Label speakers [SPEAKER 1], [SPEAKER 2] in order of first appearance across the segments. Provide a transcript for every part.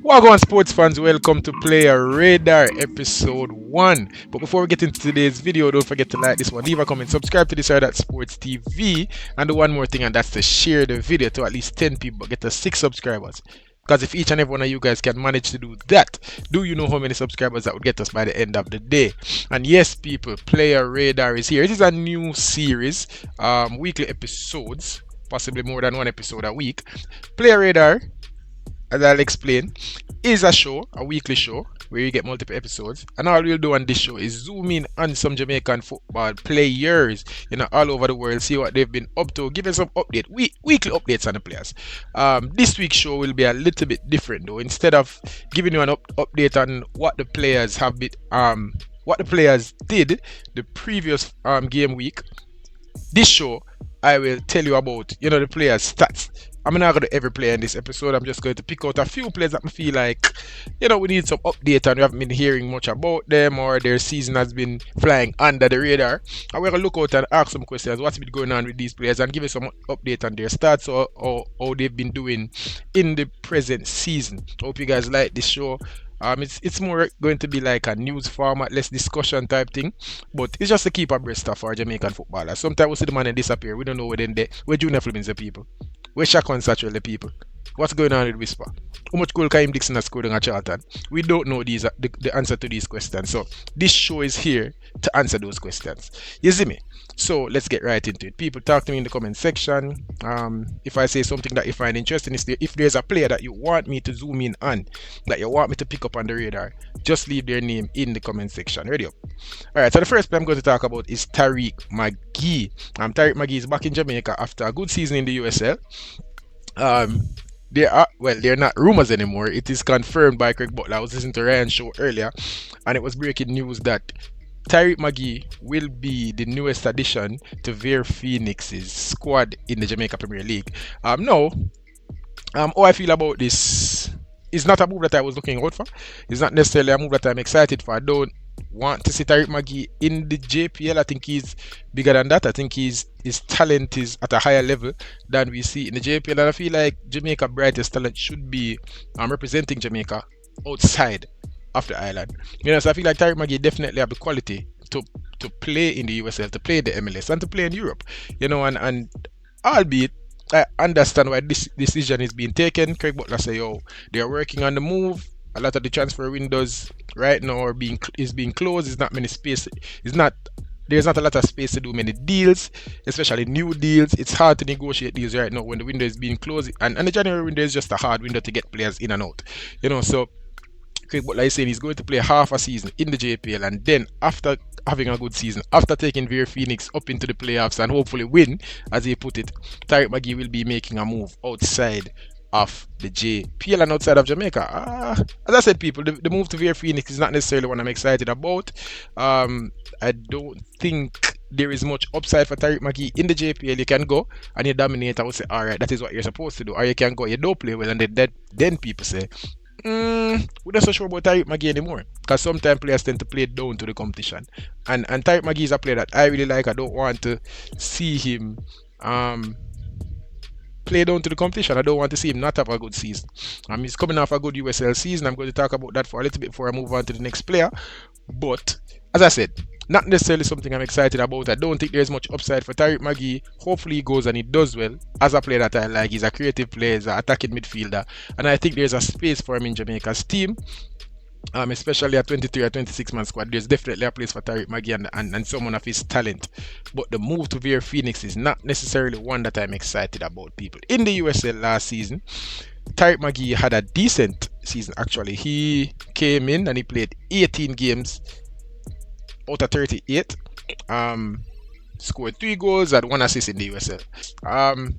[SPEAKER 1] Wagwan sports fans, welcome to Player Radar episode 1. But before we get into today's video, don't forget to like this one, leave a comment, subscribe to this side at Sports TV, and do one more thing, and that's to share the video to at least 10 people, get us 6 subscribers. Because if each and every one of you guys can manage to do that, do you know how many subscribers that would get us by the end of the day? And yes, people, Player Radar is here. It is a new series, weekly episodes, possibly more than one episode a week. Player Radar, as I'll explain, is a weekly show, where you get multiple episodes. And all we'll do on this show is zoom in on some Jamaican football players, all over the world, see what they've been up to, give you some weekly updates on the players. This week's show will be a little bit different though. Instead of giving you an update on what the players have been, what the players did the previous game week, this show I will tell you about, the players' stats. I'm not going to every player in this episode. I'm just going to pick out a few players that I feel like, we need some update and we haven't been hearing much about them, or their season has been flying under the radar. And we're going to look out and ask some questions. What's been going on with these players and give you some update on their stats or how they've been doing in the present season. Hope you guys like this show. It's more going to be like a news format, less discussion type thing, but it's just to keep abreast of our Jamaican footballers. Sometimes we see the man and disappear. We don't know where Junior Fleming's the people, where Shaq and Satchel the people. What's going on with Whisper? How much goal Kaim Dixon has scored on a Charlton? We don't know the answer to these questions. So this show is here to answer those questions. You see me? So let's get right into it. People, talk to me in the comment section. If I say something that you find interesting, if there's a player that you want me to zoom in on, that you want me to pick up on the radar, just leave their name in the comment section. Ready up. Alright, so the first player I'm going to talk about is Tyreek Magee. Tyreek Magee is back in Jamaica after a good season in the USL. They're not rumors anymore. It is confirmed by Craig Butler. I was listening to Ryan's show earlier, and it was breaking news that Tyreek Magee will be the newest addition to Vere Phoenix's squad in the Jamaica Premier League. How I feel about this is not a move that I was looking out for. It's not necessarily a move that I'm excited for. I don't want to see Tyreek Magee in the JPL. I think he's bigger than that. I think his talent is at a higher level than we see in the JPL, and I feel like Jamaica's brightest talent should be representing Jamaica outside of the island. So I feel like Tyreek Magee definitely have the quality to play in the USL, to play in the MLS, and to play in Europe. And albeit I understand why this decision is being taken. Craig Butler say, they're working on the move. A lot of the transfer windows right now is being closed. There's not many space. There's not a lot of space to do many deals, especially new deals. It's hard to negotiate deals right now when the window is being closed, and the January window is just a hard window to get players in and out. So Craig Butler is saying he's going to play half a season in the JPL, and then after having a good season, after taking Vere Phoenix up into the playoffs and hopefully win, as he put it, Tyreek Magee will be making a move outside of the JPL and outside of Jamaica. As I said, people, the move to Vere Phoenix is not necessarily what I'm excited about. I don't think there is much upside for Tyreek Magee in the JPL. You can go and you dominate. I would say, alright, that is what you're supposed to do. Or you can go, you don't play well, and then people say, we're not so sure about Tyreek Magee anymore, because sometimes players tend to play down to the competition, and Tyreek Magee is a player that I really like. I don't want to see him play down to the competition. I don't want to see him not have a good season. He's coming off a good USL season. I'm going to talk about that for a little bit before I move on to the next player. But as I said, not necessarily something I'm excited about. I don't think there's much upside for Tyreek Magee. Hopefully he goes and he does well. As a player that I like, he's a creative player, he's an attacking midfielder, and I think there's a space for him in Jamaica's team. Especially a 23 or 26 man squad, there's definitely a place for Tyreek Magee and someone of his talent. But the move to Vere Phoenix is not necessarily one that I'm excited about, people. In the USL last season, Tyreek Magee had a decent season actually. He came in and he played 18 games out of 38. Scored 3 goals and 1 assist in the USL.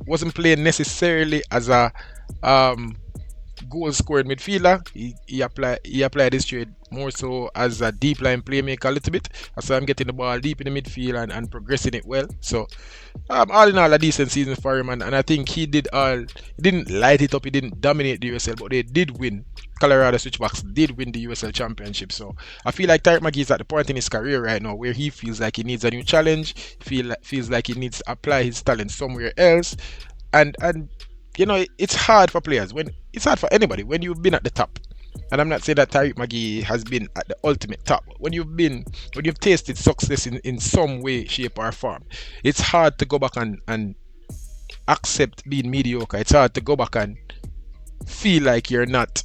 [SPEAKER 1] Wasn't playing necessarily as a goal scoring midfielder. He applied his trade more so as a deep line playmaker a little bit. So I'm getting the ball deep in the midfield and progressing it well. So all in all, a decent season for him, and I think he didn't light it up, he didn't dominate the USL, but they did win. Colorado Switchbacks did win the USL Championship. So I feel like Tyreek Magee is at the point in his career right now where he feels like he needs a new challenge, feels like he needs to apply his talent somewhere else, and it's hard for players, it's hard for anybody when you've been at the top And I'm not saying that Tyreek Magee has been at the ultimate top. When you've tasted success in some way, shape, or form, it's hard to go back and accept being mediocre. It's hard to go back and feel like you're not,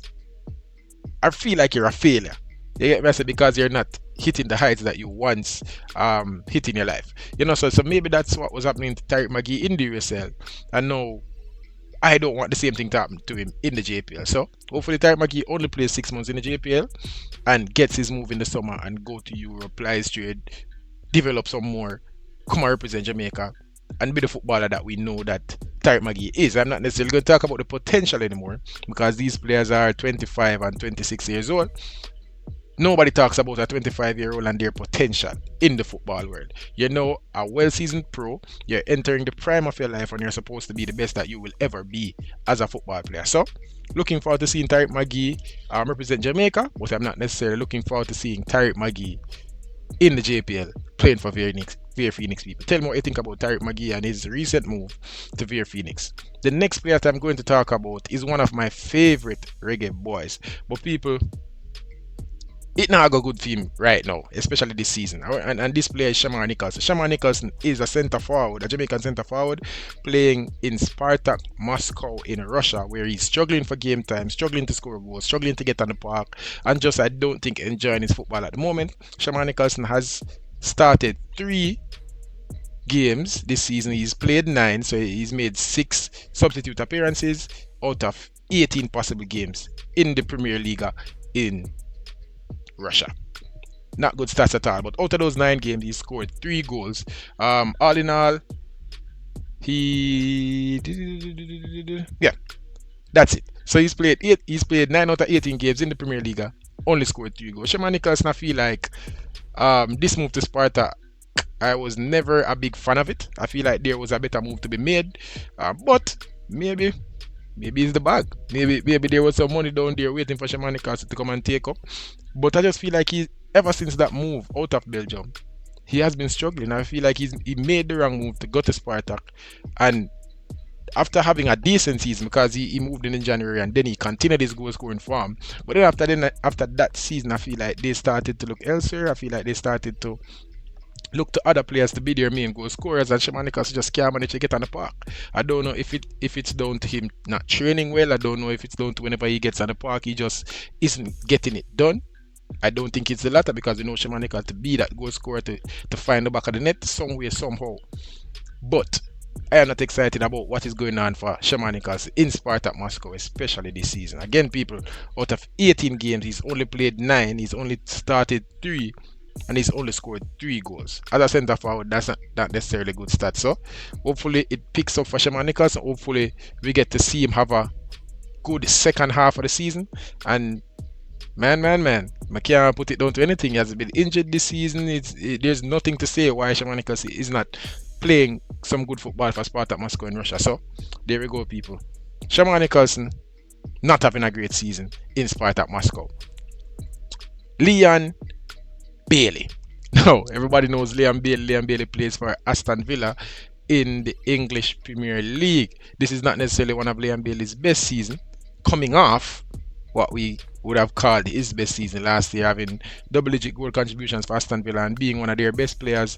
[SPEAKER 1] I feel like you're a failure. You get me? I say, because you're not hitting the heights that you once hit in your life. So maybe that's what was happening to Tyreek Magee in the USL. And now I don't want the same thing to happen to him in the JPL. So hopefully Tyreek Magee only plays 6 months in the JPL and gets his move in the summer and go to Europe, plays trade, develop some more, come and represent Jamaica, and be the footballer that we know that Tyreek Magee is. I'm not necessarily going to talk about the potential anymore because these players are 25 and 26 years old. Nobody talks about a 25-year-old and their potential in the football world. A well-seasoned pro, you're entering the prime of your life and you're supposed to be the best that you will ever be as a football player. So, looking forward to seeing Tyreek Magee represent Jamaica, but I'm not necessarily looking forward to seeing Tyreek Magee in the JPL playing for Vere Phoenix people. Tell me what you think about Tyreek Magee and his recent move to Vere Phoenix. The next player that I'm going to talk about is one of my favorite reggae boys, but people, it not a good team right now, especially this season. And this player is Shamar Nicholson. Shamar Nicholson is a centre forward, a Jamaican centre forward, playing in Spartak Moscow in Russia, where he's struggling for game time, struggling to score goals, struggling to get on the park, and just, I don't think, enjoying his football at the moment. Shamar Nicholson has started 3 games this season. He's played 9, so he's made 6 substitute appearances out of 18 possible games in the Premier League in Russia. Not good stats at all, but out of those 9 games, he scored 3 goals. All in all, that's it. So he's played 9 out of 18 games in the Premier League, only scored 3 goals. Shamar Nicholson, I feel like this move to Sparta, I was never a big fan of it. I feel like there was a better move to be made, but maybe it's the bag. Maybe there was some money down there waiting for Shamar Nicholson to come and take up. But I just feel like ever since that move out of Belgium, he has been struggling. I feel like he made the wrong move to go to Spartak, and after having a decent season, because he moved in January and then he continued his goal scoring form. But then after that season, I feel like they started to look elsewhere. I feel like they started to look to other players to be their main goal scorers, and Shamar Nicholson just can't manage to get on the park. I don't know if it's down to him not training well. I don't know if it's down to whenever he gets on the park, he just isn't getting it done. I don't think it's the latter, because Shamar Nicholson to be that goal scorer to find the back of the net some way, somehow. But I am not excited about what is going on for Shamar Nicholson in Spartak Moscow, especially this season. Again, people, out of 18 games, he's only played 9, he's only started 3, and he's only scored 3 goals. As a centre forward, that's not necessarily good stats. So hopefully it picks up for Shamar Nicholson. Hopefully we get to see him have a good second half of the season. And man, I can't put it down to anything. He has been injured this season. There's nothing to say why Shamar Nicholson is not playing some good football for Spartak Moscow in Russia. So there we go, people. Shamar Nicholson not having a great season in Spartak Moscow. Leon Bailey. Now, everybody knows Leon Bailey. Leon Bailey plays for Aston Villa in the English Premier League. This is not necessarily one of Leon Bailey's best season, coming off what we would have called his best season last year, having double-digit goal contributions for Aston Villa and being one of their best players.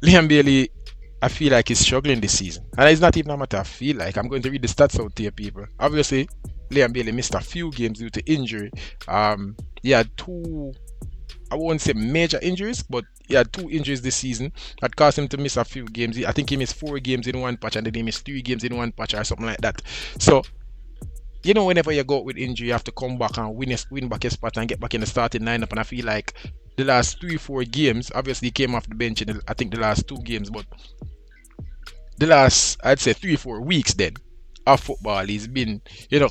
[SPEAKER 1] Leon Bailey, I feel like he's struggling this season. And it's not even a matter of feel like. I'm going to read the stats out here, people. Obviously, Leon Bailey missed a few games due to injury. He had 2, I won't say major injuries, but he had 2 injuries this season that caused him to miss a few games. I think he missed 4 games in one patch, and then he missed 3 games in one patch or something like that. So, whenever you go out with injury, you have to come back and win back your spot and get back in the starting lineup. And I feel like the last 3-4 games, obviously he came off the bench in I think the last 2 games, but the last, I'd say 3-4 weeks then of football, he's been,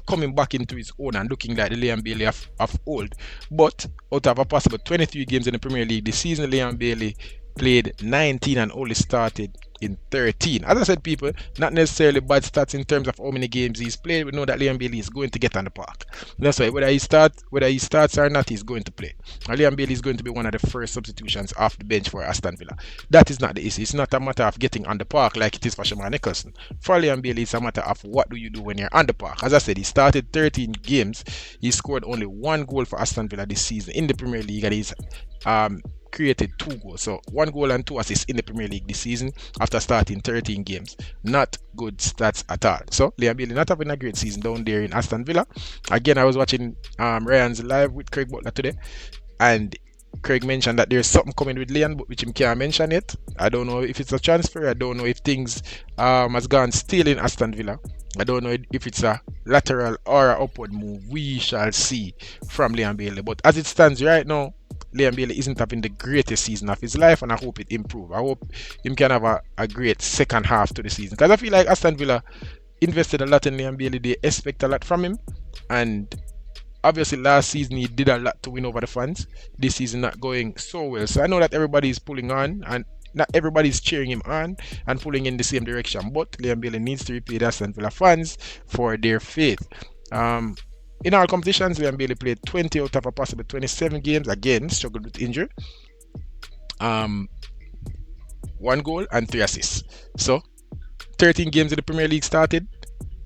[SPEAKER 1] coming back into his own and looking like the Leon Bailey of old. But out of a possible 23 games in the Premier League this season, Leon Bailey played 19 and only started in 13. As I said, people, not necessarily bad stats in terms of how many games he's played. We know that Liam Bailey is going to get on the park. That's why whether he starts or not, he's going to play. And Liam Bailey is going to be one of the first substitutions off the bench for Aston Villa. That is not the issue. It's not a matter of getting on the park like it is for Shamar Nicholson. For Liam Bailey, it's a matter of what do you do when you're on the park. As I said, he started 13 games. He scored only 1 goal for Aston Villa this season in the Premier League, and he's created 2 goals. So 1 goal and 2 assists in the Premier League this season after starting 13 games. Not good stats at all. So Liam Bailey not having a great season down there in Aston Villa. Again, I was watching Ryan's live with Craig Butler today, and Craig mentioned that there's something coming with Liam, but which him can't mention yet. I don't know if it's a transfer. I don't know if things has gone still in Aston Villa. I don't know if it's a lateral or an upward move. We shall see from Liam Bailey. But as it stands right now, Liam Bailey isn't having the greatest season of his life, and I hope it improves. I hope him can have a great second half to the season, because I feel like Aston Villa invested a lot in Liam Bailey. They expect a lot from him, and obviously last season he did a lot to win over the fans. This season not going so well, so I know that everybody's pulling on, and not everybody's cheering him on and pulling in the same direction, but Liam Bailey needs to repay the Aston Villa fans for their faith. In our competitions, Liam Bailey played 20 out of a possible 27 games. Again, struggled with injury. 1 goal and 3 assists. So 13 games in the Premier League started.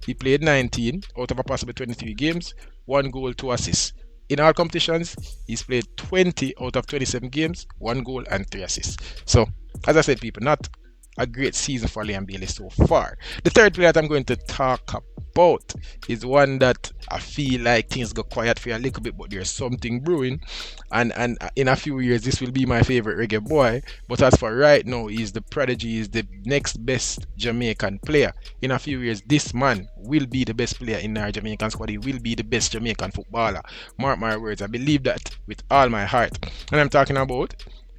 [SPEAKER 1] He played 19 out of a possible 23 games. 1 goal, 2 assists. In our competitions, he's played 20 out of 27 games, 1 goal and 3 assists. So, as I said, people, not a great season for Liam Bailey so far. The third player that I'm going to talk about is one that I feel like things got quiet for a little bit, but there's something brewing, and in a few years this will be my favorite reggae boy. But as for right now, he's the prodigy, he's the next best Jamaican player. In a few years, this man will be the best player in our Jamaican squad. He will be the best Jamaican footballer. Mark my words, I believe that with all my heart. And I'm talking about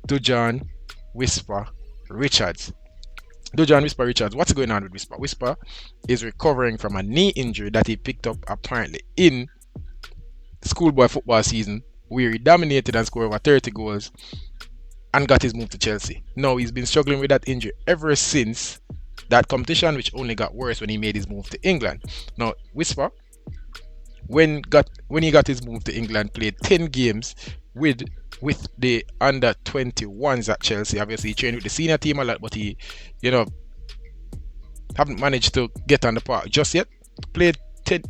[SPEAKER 1] Dujan Whisper Richards. Dujan Whisper Richards, what's going on with Whisper? Whisper is recovering from a knee injury that he picked up apparently in schoolboy football season, where he dominated and scored over 30 goals and got his move to Chelsea. Now he's been struggling with that injury ever since that competition, which only got worse when he made his move to England. Now Whisper, when he got his move to England, played 10 games with the under 21s at Chelsea. Obviously he trained with the senior team a lot, but he haven't managed to get on the park just yet. Played 10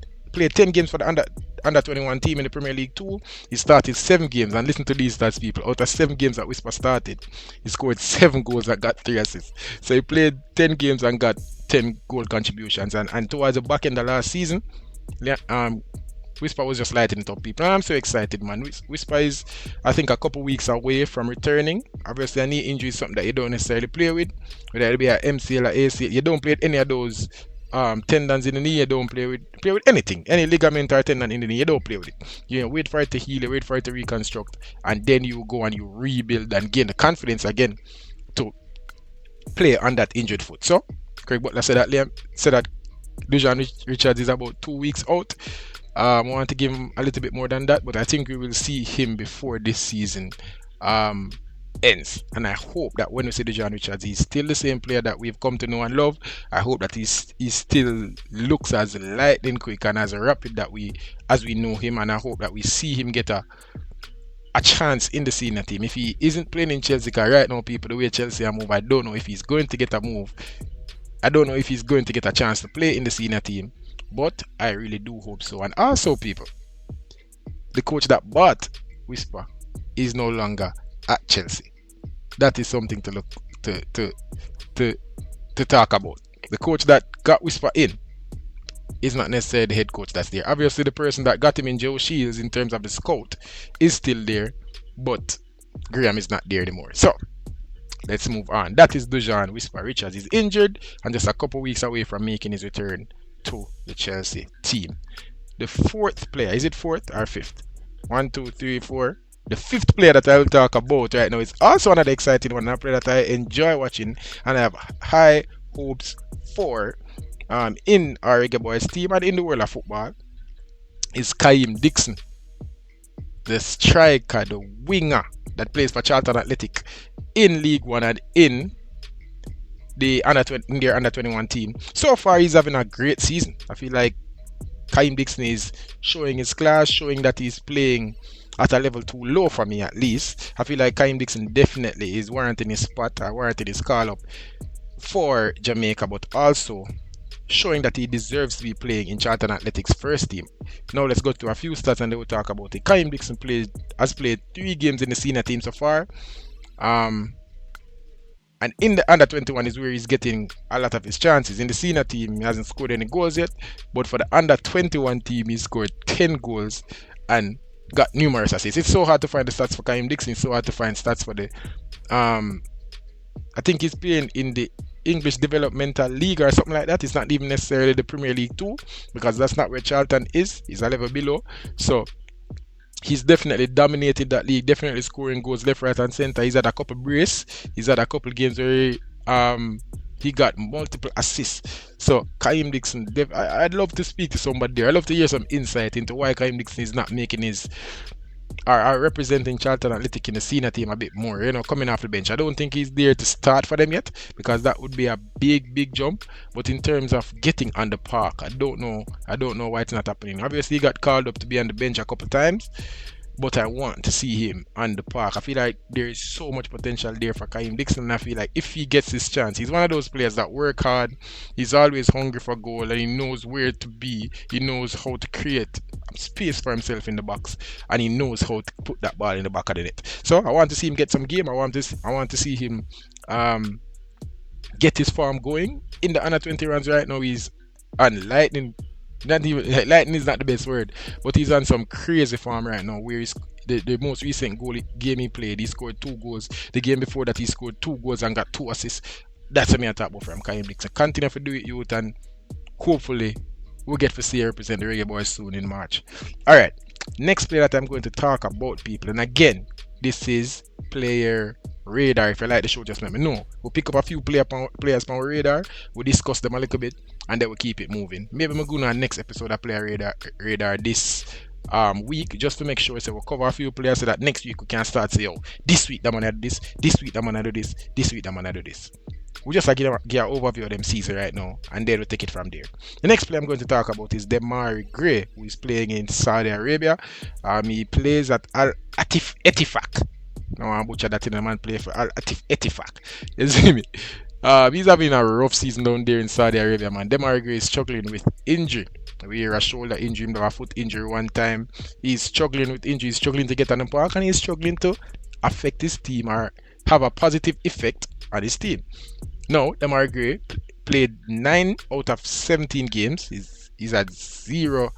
[SPEAKER 1] games for the under 21 team in the Premier League 2. He started 7 games, and listen to these stats, people. Out of 7 games that Whisper started, he scored 7 goals and got 3 assists. So he played 10 games and got 10 goal contributions, and towards the back end of last season, Whisper was just lighting it up, people. And I'm so excited, man. Whisper is, I think, a couple weeks away from returning. Obviously, a knee injury is something that you don't necessarily play with. Whether it be an MCL or ACL, you don't play with any of those tendons in the knee. You don't play with anything. Any ligament or tendon in the knee, you don't play with it. You wait for it to heal, you wait for it to reconstruct, and then you go and you rebuild and gain the confidence again to play on that injured foot. So, Craig Butler said that Dujan Richards is about 2 weeks out. I want to give him a little bit more than that, but I think we will see him before this season ends. And I hope that when we see Dujan Richards, he's still the same player that we've come to know and love. I hope that he still looks as lightning quick and as rapid as we know him, and I hope that we see him get a chance in the senior team. If he isn't playing in Chelsea, because right now, people, the way Chelsea are moving, I don't know if he's going to get a move. I don't know if he's going to get a chance to play in the senior team, but I really do hope so. And also, people, the coach that bought Whisper is no longer at Chelsea. That is something to look to talk about. The coach that got Whisper in is not necessarily the head coach that's there. Obviously, the person that got him in, Joe Shields, in terms of the scout, is still there, but Graham is not there anymore. So let's move on. That is Dujan Whisper Richards. He's injured and just a couple weeks away from making his return to the Chelsea team. The fourth player, is it fourth or fifth? 1, 2, 3, 4. The fifth player that I will talk about right now is also another exciting one, a player that I enjoy watching and I have high hopes for in our Reggae Boys team and in the world of football. Is Kaim Dixon, the striker, the winger that plays for Charlton Athletic in League One and in their under 21 team. So far, he's having a great season. I feel like Kaim Dixon is showing his class, showing that he's playing at a level too low for me at least. I feel like Kaim Dixon definitely is warranting his spot, warranting his call up for Jamaica, but also showing that he deserves to be playing in Charlton Athletics first team. Now let's go to a few stats and then we'll talk about it. Kaim Dixon has played 3 games in the senior team so far. And in the under 21 is where he's getting a lot of his chances. In the senior team, he hasn't scored any goals yet, but for the under 21 team, he scored 10 goals and got numerous assists. It's so hard to find the stats for Kaim Dixon. It's so hard to find stats for the I think he's playing in the English Developmental League or something like that. It's not even necessarily the Premier League 2 because that's not where Charlton is. He's a level below. So he's definitely dominated that league, definitely scoring goals left, right, and center. He's had a couple brace. He's had a couple games where he got multiple assists. So Kaim Dixon, I'd love to speak to somebody there. I'd love to hear some insight into why Kaim Dixon is not making his are representing Charlton Athletic in the senior team a bit more, coming off the bench. I don't think he's there to start for them yet because that would be a big jump. But in terms of getting on the park, I don't know why it's not happening. Obviously, he got called up to be on the bench a couple times, but I want to see him on the park. I feel like there is so much potential there for Kaim Dixon, and I feel like if he gets his chance, he's one of those players that work hard, he's always hungry for goal, and he knows where to be, he knows how to create space for himself in the box, and he knows how to put that ball in the back of the net. So I want to see him get some game. I want to see him get his form going. In the under 20 runs right now, he's on lightning. Not even lightning is not the best word, but he's on some crazy form right now. Where he's the most recent game he played, he scored 2 goals. The game before that, he scored 2 goals and got 2 assists. That's what me I talk about from Kaim Dixon. Continue to do it, youth, and hopefully we'll get to see her represent the Reggae Boys soon in March. Alright, next player that I'm going to talk about, people, and again, this is player radar. If you like the show, just let me know. We'll pick up a few players from our radar, we'll discuss them a little bit, and then we'll keep it moving. Maybe we'll go on our next episode of player radar this week, just to make sure so we'll cover a few players so that next week we can start say, oh, this week I'm gonna do this week I'm gonna do this week I'm gonna do this. We'll just give an overview of them season right now, and then we'll take it from there. The next player I'm going to talk about is Magee, who is playing in Saudi Arabia. He plays at Al Atif Etifak. Now I'm butcher that in a man play for Al Atif Etifak. You see me? He's having a rough season down there in Saudi Arabia, man. Magee is struggling with injury. We hear a shoulder injury, a foot injury one time. He's struggling with injury, he's struggling to get on the park, and he's struggling to affect his team or have a positive effect on his team. Now, Magee played 9 out of 17 games. He's had 0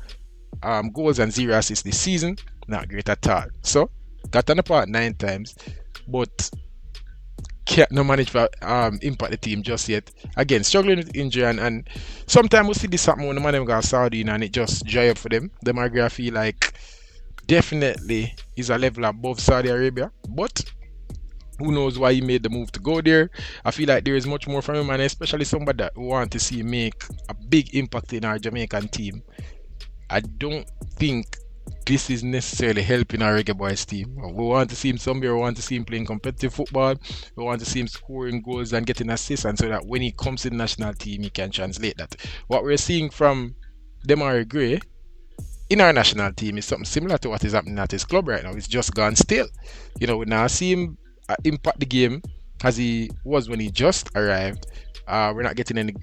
[SPEAKER 1] goals and 0 assists this season. Not great at all. So, got on the park 9 times, but can't no manage to impact the team just yet. Again, struggling with injury, and sometimes we see this happen when the man them go Saudi and it just dry up for them. Magee, I feel like definitely is a level above Saudi Arabia, but who knows why he made the move to go there. I feel like there is much more from him, and especially somebody that we want to see make a big impact in our Jamaican team. I don't think this is necessarily helping our Reggae Boys team. We want to see him somewhere, we want to see him playing competitive football, we want to see him scoring goals and getting assists, and so that when he comes to the national team, he can translate that. What we're seeing from Magee in our national team is something similar to what is happening at his club right now. It's just gone stale. We now see him impact the game as he was when he just arrived. We're not getting any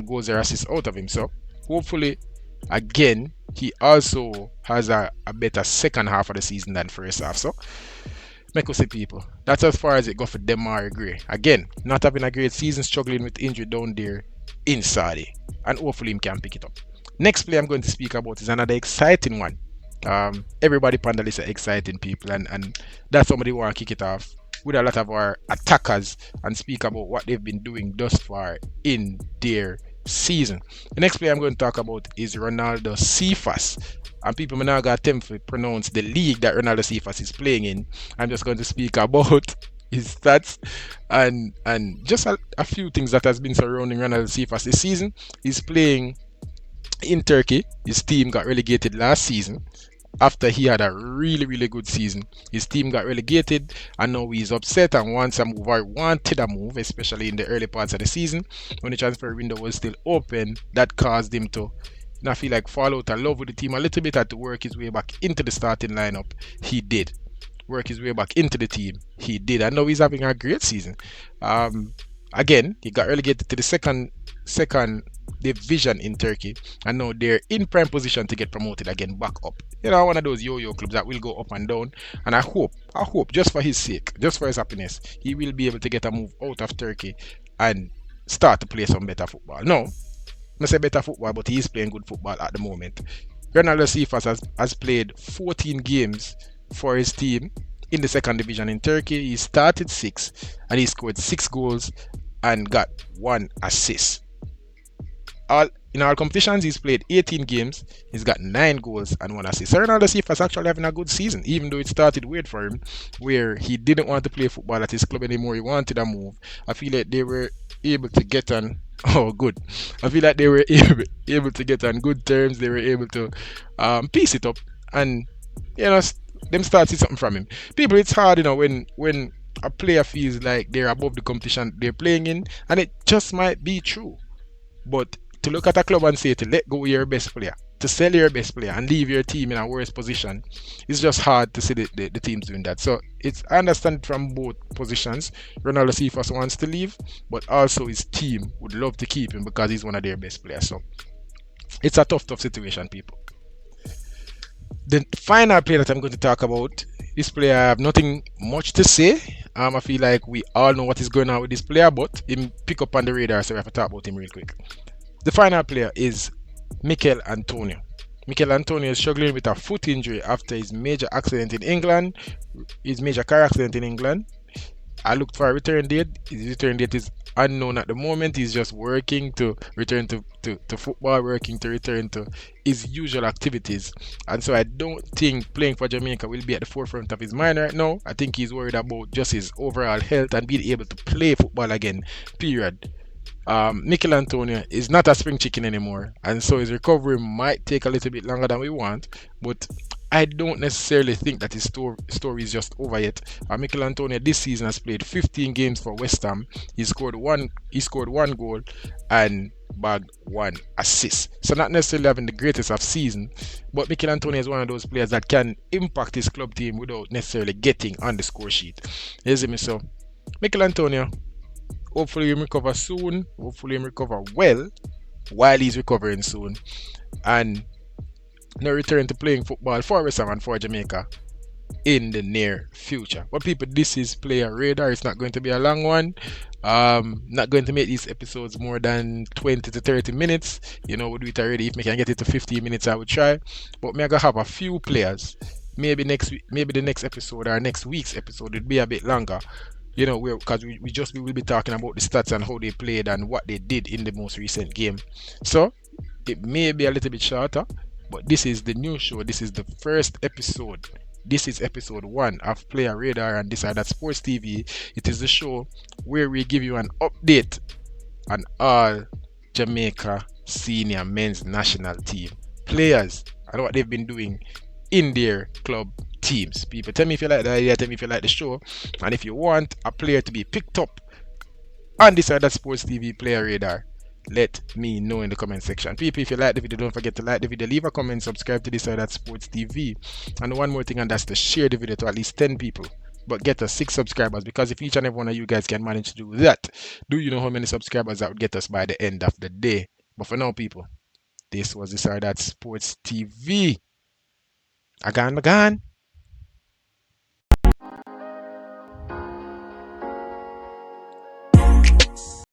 [SPEAKER 1] goals or assists out of him. So hopefully, again, he also has a better second half of the season than first half. So make us see, people, that's as far as it goes for Magee. Again, not having a great season, struggling with injury down there in Saudi, and hopefully he can pick it up. Next player I'm going to speak about is another exciting one. Everybody on the list are exciting people, and that's somebody who want to kick it off with a lot of our attackers and speak about what they've been doing thus far in their season. The next player I'm going to talk about is Ronaldo Cephas. And people may not going to attempt to pronounce the league that Ronaldo Cephas is playing in. I'm just going to speak about his stats and just a few things that has been surrounding Ronaldo Cephas this season. He's playing in Turkey. His team got relegated last season. after he had a really, really good season. His team got relegated, and now he's upset and wants a move, or wanted a move, especially in the early parts of the season when the transfer window was still open. That caused him to I feel like fall out of love with the team a little bit, had to work his way back into the starting lineup. He did work his way back into the team. He did. I know he's having a great season. Um, Again, he got relegated to the second division in Turkey, and now they're in prime position to get promoted again back up. One of those yo-yo clubs that will go up and down. And I hope, just for his sake, just for his happiness, he will be able to get a move out of Turkey and start to play some better football. No, I say better football, but he is playing good football at the moment. Ronaldo Cephas has played 14 games for his team in the second division in Turkey. He started 6 and he scored 6 goals and got 1 assist. In all competitions, he's played 18 games. He's got 9 goals and 1 assist. So Ronaldo Cephas actually having a good season, even though it started weird for him, where he didn't want to play football at his club anymore. He wanted a move. I feel like they were able to get on. Oh, good. I feel like they were able to get on good terms. They were able to piece it up, and them start see something from him. People, it's hard, when a player feels like they're above the competition they're playing in, and it just might be true. But to look at a club and say to let go your best player, to sell your best player and leave your team in a worse position, it's just hard to see the teams doing that. So I understand from both positions. Ronaldo Cephas wants to leave, but also his team would love to keep him because he's one of their best players. So it's a tough situation, people. The final player that I'm going to talk about, this player, I have nothing much to say. I feel like we all know what is going on with this player, but him pick up on the radar, so we have to talk about him real quick. The final player is Mikel Antonio. Mikel Antonio is struggling with a foot injury after his major accident in England, his major car accident in England. I looked for a return date. His return date is unknown at the moment. He's just working to return to football, working to return to his usual activities. And so I don't think playing for Jamaica will be at the forefront of his mind right now. I think he's worried about just his overall health and being able to play football again, period. Mikel Antonio is not a spring chicken anymore, and so his recovery might take a little bit longer than we want. But I don't necessarily think that his story is just over yet. Mikel Antonio this season has played 15 games for West Ham. He scored one goal and bagged 1 assist. So not necessarily having the greatest of season, but Mikel Antonio is one of those players that can impact his club team without necessarily getting on the score sheet. You see me? So Mikel Antonio, hopefully he recover soon. Hopefully he recover well while he's recovering soon, and now return to playing football for West Ham and for Jamaica in the near future. But people, this is Player Radar. It's not going to be a long one. Not going to make these episodes more than 20 to 30 minutes. We'll do it already. If we can get it to 15 minutes, I would try. But me, I gonna have a few players. Maybe next week, maybe the next episode or next week's episode would be a bit longer. Because we will be talking about the stats and how they played and what they did in the most recent game. So it may be a little bit shorter, but this is the new show. This is the first episode. This is episode 1 of Player Radar and This or That Sports TV. It is the show where we give you an update on all Jamaica senior men's national team players and what they've been doing in their club teams. People, tell me if you like the idea, tell me if you like the show, and if you want a player to be picked up on This or That Sports TV Player Radar, let me know in the comment section. People, if you like the video, don't forget to like the video, leave a comment, subscribe to This or That Sports TV, and one more thing, and that's to share the video to at least 10 people, but get us 6 subscribers, because if each and every one of you guys can manage to do that, do you know how many subscribers that would get us by the end of the day? But for now, people, this was This or That Sports TV. Again.